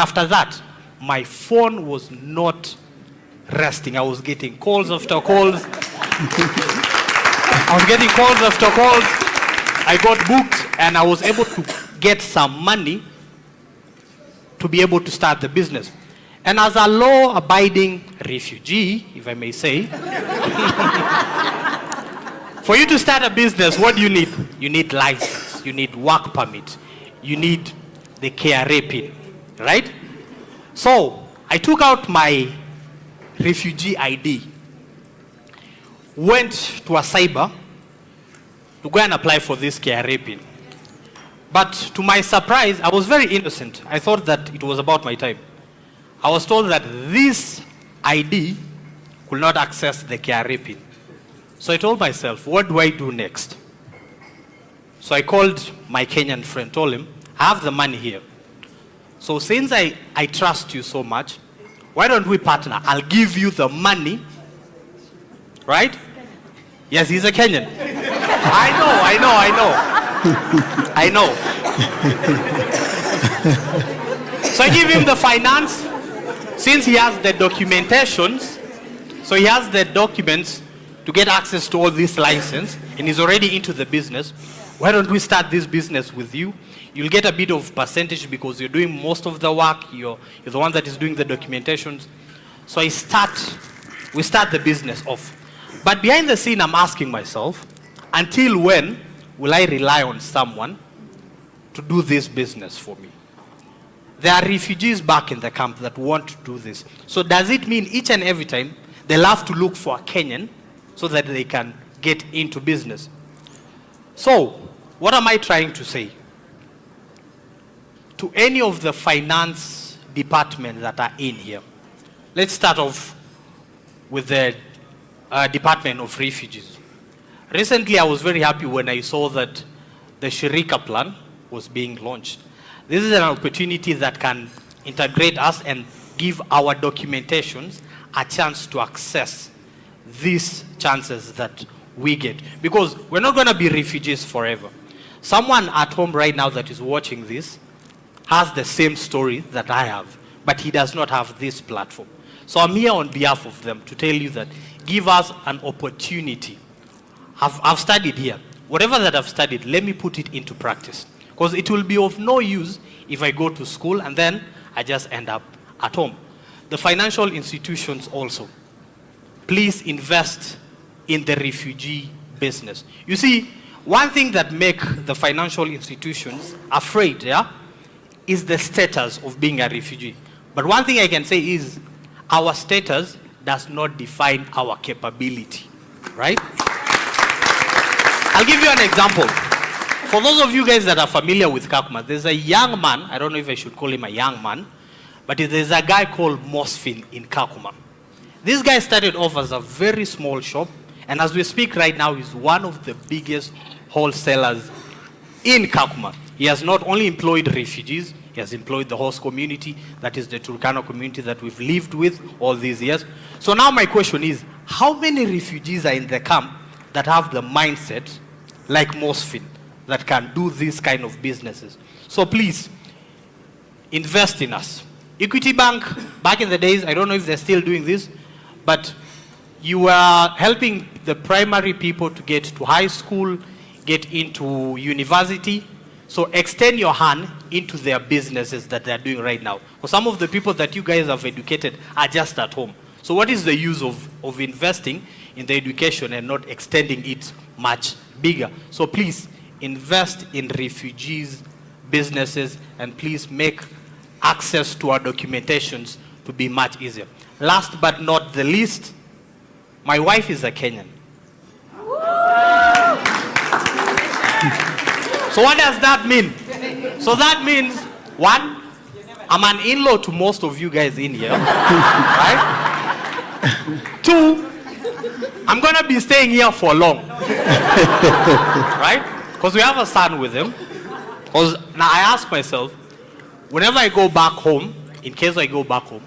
after that, my phone was not resting. I was getting calls after calls. I was getting calls after calls. I got booked and I was able to get some money to be able to start the business. And as a law-abiding refugee, if I may say, for you to start a business, what do you need? You need license, you need work permit, you need the KRA pin, right? So I took out my refugee ID, went to a cyber to go and apply for this KRA pin. But to my surprise, I was very innocent. I thought that it was about my time. I was told that this ID could not access the KRA pin. So I told myself, what do I do next? So I called my Kenyan friend, told him, I have the money here. So since I trust you so much, why don't we partner? I'll give you the money, right? Yes, he's a Kenyan. I know. So I give him the finance. Since he has the documentations, so he has the documents to get access to all this license, and he's already into the business. Why don't we start this business with you? You'll get a bit of percentage because you're doing most of the work. You're the one that is doing the documentations. So we start the business off. But behind the scene, I'm asking myself, until when will I rely on someone to do this business for me? There are refugees back in the camp that want to do this. So does it mean each and every time they'll have to look for a Kenyan so that they can get into business? So what am I trying to say? To any of the finance departments that are in here, let's start off with the Department of Refugees. Recently, I was very happy when I saw that the Shirika plan was being launched. This is an opportunity that can integrate us and give our documentations a chance to access these chances that we get. Because we're not going to be refugees forever. Someone at home right now that is watching this has the same story that I have, but he does not have this platform. So I'm here on behalf of them to tell you that give us an opportunity. I've studied here. Whatever that I've studied, let me put it into practice. Because it will be of no use if I go to school and then I just end up at home. The financial institutions also, please invest in the refugee business. You see, one thing that makes the financial institutions afraid, is the status of being a refugee. But one thing I can say is our status does not define our capability, right? I'll give you an example. For those of you guys that are familiar with Kakuma, there's a young man, I don't know if I should call him a young man, but there's a guy called Mosfin in Kakuma. This guy started off as a very small shop, and as we speak right now, he's one of the biggest wholesalers in Kakuma. He has not only employed refugees, he has employed the host community, that is the Turkana community that we've lived with all these years. So now my question is, how many refugees are in the camp that have the mindset like Mosfin, that can do these kind of businesses? So please, invest in us. Equity Bank, back in the days, I don't know if they're still doing this, but you are helping the primary people to get to high school, get into university. So extend your hand into their businesses that they're doing right now. For some of the people that you guys have educated are just at home. So what is the use of investing in the education and not extending it much bigger? So please, invest in refugees' businesses, and please make access to our documentations to be much easier. Last but not the least, my wife is a Kenyan. So what does that mean? So that means, one, I'm an in-law to most of you guys in here, right? Two, I'm going to be staying here for long, right? Because we have a son with him. Because now I ask myself, whenever I go back home, in case I go back home,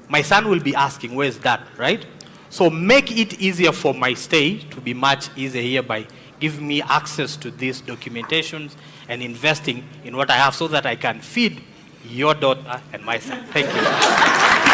my son will be asking, where's dad, right? So make it easier for my stay to be much easier here by giving me access to these documentations and investing in what I have so that I can feed your daughter, and my son. Thank you.